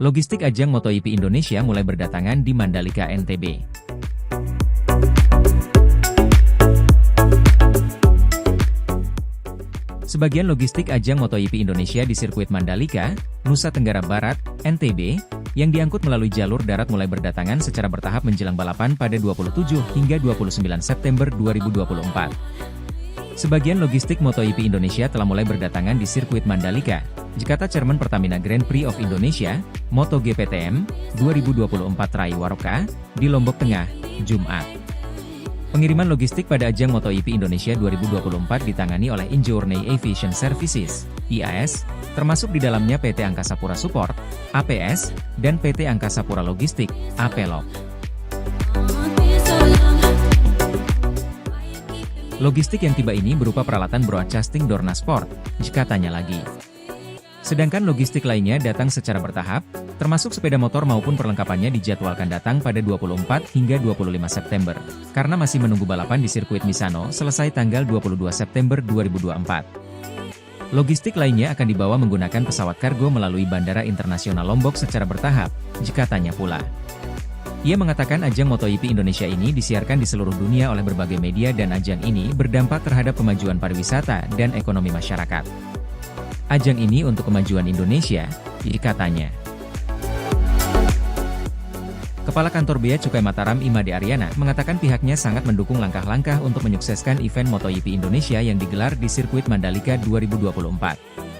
Logistik ajang MotoGP Indonesia mulai berdatangan di Mandalika, NTB. Sebagian logistik ajang MotoGP Indonesia di sirkuit Mandalika, Nusa Tenggara Barat, NTB, yang diangkut melalui jalur darat mulai berdatangan secara bertahap menjelang balapan pada 27 hingga 29 September 2024. Sebagian logistik MotoGP Indonesia telah mulai berdatangan di sirkuit Mandalika, kata Chairman Pertamina Grand Prix of Indonesia, MotoGPTM, 2024 Ray Waroka, di Lombok Tengah, Jumat. Pengiriman logistik pada ajang MotoGP Indonesia 2024 ditangani oleh Injourney Aviation Services, IAS, termasuk di dalamnya PT Angkasa Pura Support, APS, dan PT Angkasa Pura Logistik, APLOG. Logistik yang tiba ini berupa peralatan broadcasting Dorna Sport, katanya lagi. Sedangkan logistik lainnya datang secara bertahap, termasuk sepeda motor maupun perlengkapannya dijadwalkan datang pada 24 hingga 25 September, karena masih menunggu balapan di sirkuit Misano selesai tanggal 22 September 2024. Logistik lainnya akan dibawa menggunakan pesawat kargo melalui Bandara Internasional Lombok secara bertahap, katanya pula. Ia mengatakan ajang MotoGP Indonesia ini disiarkan di seluruh dunia oleh berbagai media dan ajang ini berdampak terhadap kemajuan pariwisata dan ekonomi masyarakat. Ajang ini untuk kemajuan Indonesia, katanya. Kepala Kantor Bea Cukai Mataram Imade Aryana mengatakan pihaknya sangat mendukung langkah-langkah untuk menyukseskan event MotoGP Indonesia yang digelar di sirkuit Mandalika 2024.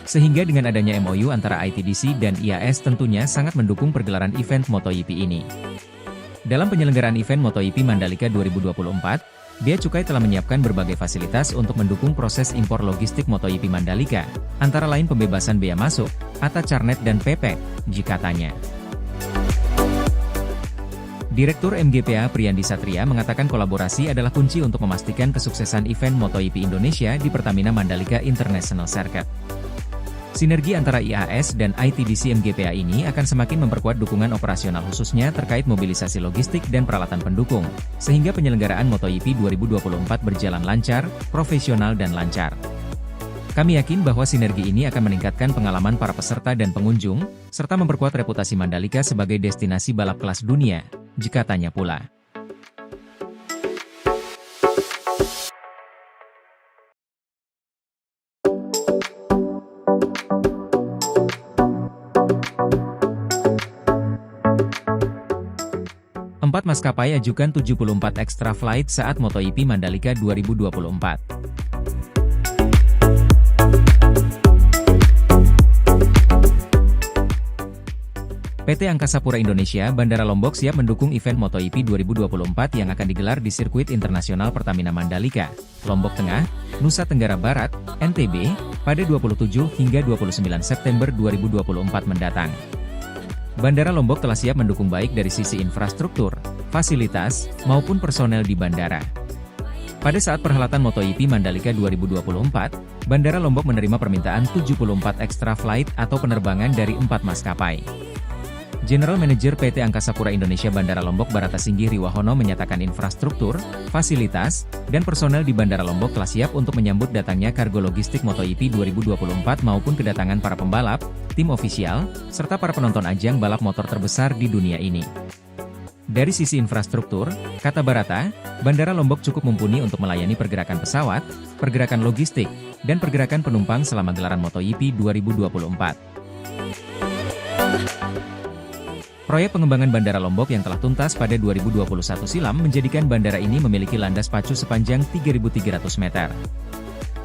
Sehingga dengan adanya MOU antara ITDC dan IAS tentunya sangat mendukung pergelaran event MotoGP ini. Dalam penyelenggaraan event MotoGP Mandalika 2024, Bea Cukai telah menyiapkan berbagai fasilitas untuk mendukung proses impor logistik MotoGP Mandalika, antara lain pembebasan bea masuk, ATA Carnet dan PP, katanya. Direktur MGPA Priyandi Satria mengatakan kolaborasi adalah kunci untuk memastikan kesuksesan event MotoGP Indonesia di Pertamina Mandalika International Circuit. Sinergi antara IAS dan ITDC MGPA ini akan semakin memperkuat dukungan operasional khususnya terkait mobilisasi logistik dan peralatan pendukung, sehingga penyelenggaraan MotoGP 2024 berjalan lancar, profesional dan lancar. Kami yakin bahwa sinergi ini akan meningkatkan pengalaman para peserta dan pengunjung, serta memperkuat reputasi Mandalika sebagai destinasi balap kelas dunia, katanya pula. Empat maskapai ajukan 74 extra flight saat MotoGP Mandalika 2024. PT Angkasa Pura Indonesia Bandara Lombok siap mendukung event MotoGP 2024 yang akan digelar di sirkuit internasional Pertamina Mandalika, Lombok Tengah, Nusa Tenggara Barat, NTB, pada 27 hingga 29 September 2024 mendatang. Bandara Lombok telah siap mendukung baik dari sisi infrastruktur, fasilitas, maupun personel di bandara. Pada saat perhelatan MotoGP Mandalika 2024, Bandara Lombok menerima permintaan 74 extra flight atau penerbangan dari 4 maskapai. General Manager PT Angkasa Pura Indonesia Bandara Lombok Baratasinggih Riwahono menyatakan infrastruktur, fasilitas, dan personel di Bandara Lombok telah siap untuk menyambut datangnya kargo logistik MotoGP 2024 maupun kedatangan para pembalap, tim ofisial, serta para penonton ajang balap motor terbesar di dunia ini. Dari sisi infrastruktur, kata Barata, Bandara Lombok cukup mumpuni untuk melayani pergerakan pesawat, pergerakan logistik, dan pergerakan penumpang selama gelaran MotoGP 2024. Proyek pengembangan Bandara Lombok yang telah tuntas pada 2021 silam menjadikan bandara ini memiliki landas pacu sepanjang 3.300 meter.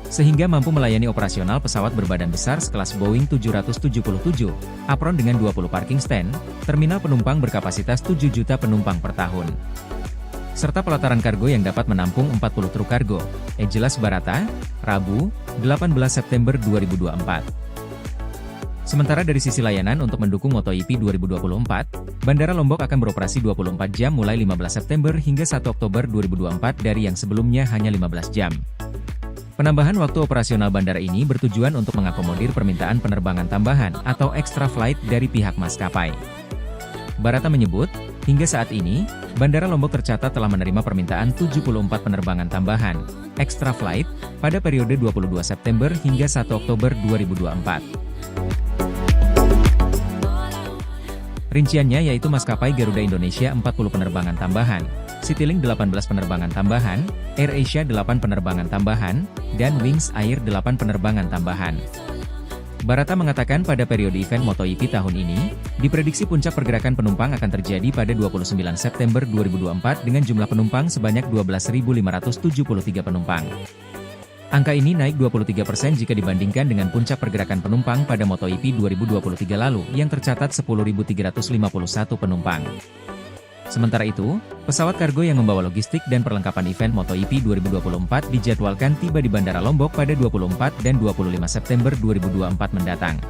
Sehingga mampu melayani operasional pesawat berbadan besar sekelas Boeing 777, apron dengan 20 parking stand, terminal penumpang berkapasitas 7 juta penumpang per tahun. Serta pelataran kargo yang dapat menampung 40 truk kargo, jelas Barata, Rabu, 18 September 2024. Sementara dari sisi layanan untuk mendukung MotoGP 2024, Bandara Lombok akan beroperasi 24 jam mulai 15 September hingga 1 Oktober 2024 dari yang sebelumnya hanya 15 jam. Penambahan waktu operasional bandara ini bertujuan untuk mengakomodir permintaan penerbangan tambahan atau extra flight dari pihak maskapai. Barata menyebut, hingga saat ini, Bandara Lombok tercatat telah menerima permintaan 74 penerbangan tambahan, extra flight, pada periode 22 September hingga 1 Oktober 2024. Rinciannya yaitu maskapai Garuda Indonesia 40 penerbangan tambahan, Citylink 18 penerbangan tambahan, AirAsia 8 penerbangan tambahan, dan Wings Air 8 penerbangan tambahan. Barata mengatakan pada periode event MotoGP tahun ini, diprediksi puncak pergerakan penumpang akan terjadi pada 29 September 2024 dengan jumlah penumpang sebanyak 12.573 penumpang. Angka ini naik 23% jika dibandingkan dengan puncak pergerakan penumpang pada MotoGP 2023 lalu yang tercatat 10.351 penumpang. Sementara itu, pesawat kargo yang membawa logistik dan perlengkapan event MotoGP 2024 dijadwalkan tiba di Bandara Lombok pada 24 dan 25 September 2024 mendatang.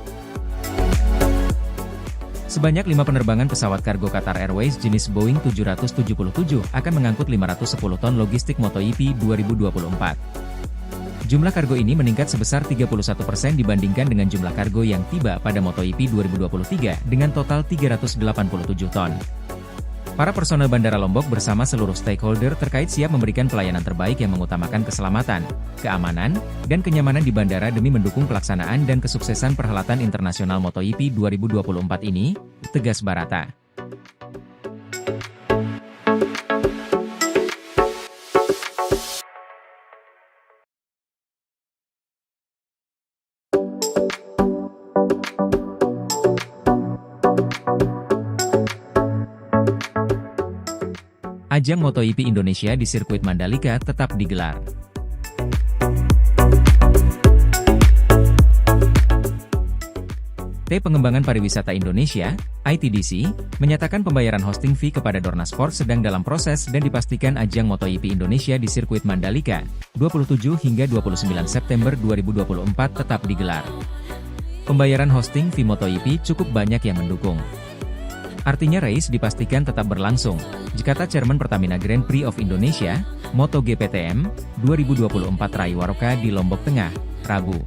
Sebanyak 5 penerbangan pesawat kargo Qatar Airways jenis Boeing 777 akan mengangkut 510 ton logistik MotoGP 2024. Jumlah kargo ini meningkat sebesar 31% dibandingkan dengan jumlah kargo yang tiba pada MotoGP 2023 dengan total 387 ton. Para personel Bandara Lombok bersama seluruh stakeholder terkait siap memberikan pelayanan terbaik yang mengutamakan keselamatan, keamanan, dan kenyamanan di bandara demi mendukung pelaksanaan dan kesuksesan perhelatan internasional MotoGP 2024 ini, tegas Barata. Ajang MotoGP Indonesia di sirkuit Mandalika tetap digelar. Pengembangan Pariwisata Indonesia, ITDC, menyatakan pembayaran hosting fee kepada Dorna Sport sedang dalam proses dan dipastikan ajang MotoGP Indonesia di sirkuit Mandalika, 27 hingga 29 September 2024 tetap digelar. Pembayaran hosting fee MotoGP cukup banyak yang mendukung. Artinya race dipastikan tetap berlangsung, kata Chairman Pertamina Grand Prix of Indonesia, MotoGPTM, 2024 Ray Waroka di Lombok Tengah, Rabu.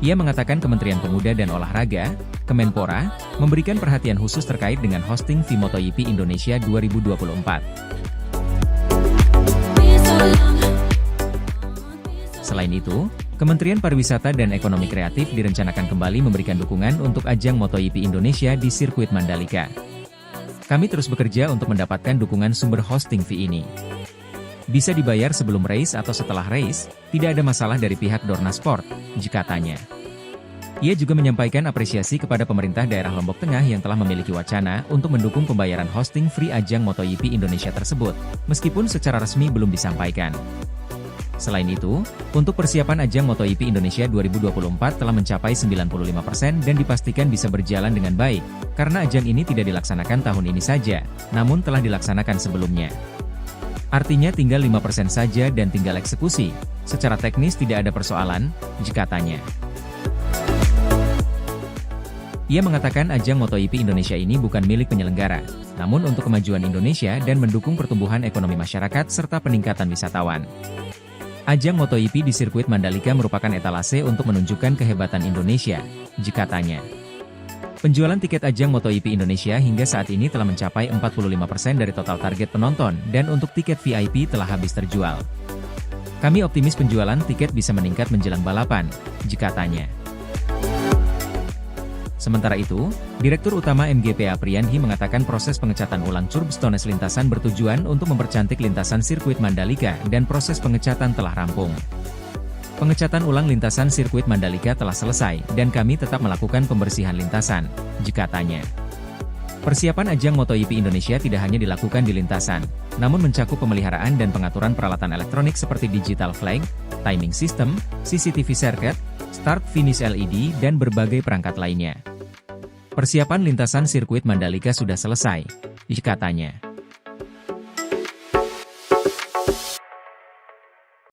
Ia mengatakan Kementerian Pemuda dan Olahraga, Kemenpora, memberikan perhatian khusus terkait dengan hosting fee MotoGP Indonesia 2024. Selain itu, Kementerian Pariwisata dan Ekonomi Kreatif direncanakan kembali memberikan dukungan untuk ajang MotoGP Indonesia di sirkuit Mandalika. Kami terus bekerja untuk mendapatkan dukungan sumber hosting fee ini. Bisa dibayar sebelum race atau setelah race, tidak ada masalah dari pihak Dorna Sport, katanya. Ia juga menyampaikan apresiasi kepada pemerintah daerah Lombok Tengah yang telah memiliki wacana untuk mendukung pembayaran hosting free ajang MotoGP Indonesia tersebut, meskipun secara resmi belum disampaikan. Selain itu, untuk persiapan ajang MotoGP Indonesia 2024 telah mencapai 95% dan dipastikan bisa berjalan dengan baik, karena ajang ini tidak dilaksanakan tahun ini saja, namun telah dilaksanakan sebelumnya. Artinya tinggal 5% saja dan tinggal eksekusi, secara teknis tidak ada persoalan, katanya. Ia mengatakan ajang MotoGP Indonesia ini bukan milik penyelenggara, namun untuk kemajuan Indonesia dan mendukung pertumbuhan ekonomi masyarakat serta peningkatan wisatawan. Ajang MotoGP di sirkuit Mandalika merupakan etalase untuk menunjukkan kehebatan Indonesia, katanya. Penjualan tiket ajang MotoGP Indonesia hingga saat ini telah mencapai 45% dari total target penonton dan untuk tiket VIP telah habis terjual. Kami optimis penjualan tiket bisa meningkat menjelang balapan, katanya. Sementara itu, Direktur Utama MGP Aprianhi mengatakan proses pengecatan ulang curbstones lintasan bertujuan untuk mempercantik lintasan sirkuit Mandalika dan proses pengecatan telah rampung. Pengecatan ulang lintasan sirkuit Mandalika telah selesai dan kami tetap melakukan pembersihan lintasan, katanya. Persiapan ajang MotoGP Indonesia tidak hanya dilakukan di lintasan, namun mencakup pemeliharaan dan pengaturan peralatan elektronik seperti digital flag, timing system, CCTV circuit, start-finish LED dan berbagai perangkat lainnya. Persiapan lintasan sirkuit Mandalika sudah selesai, katanya.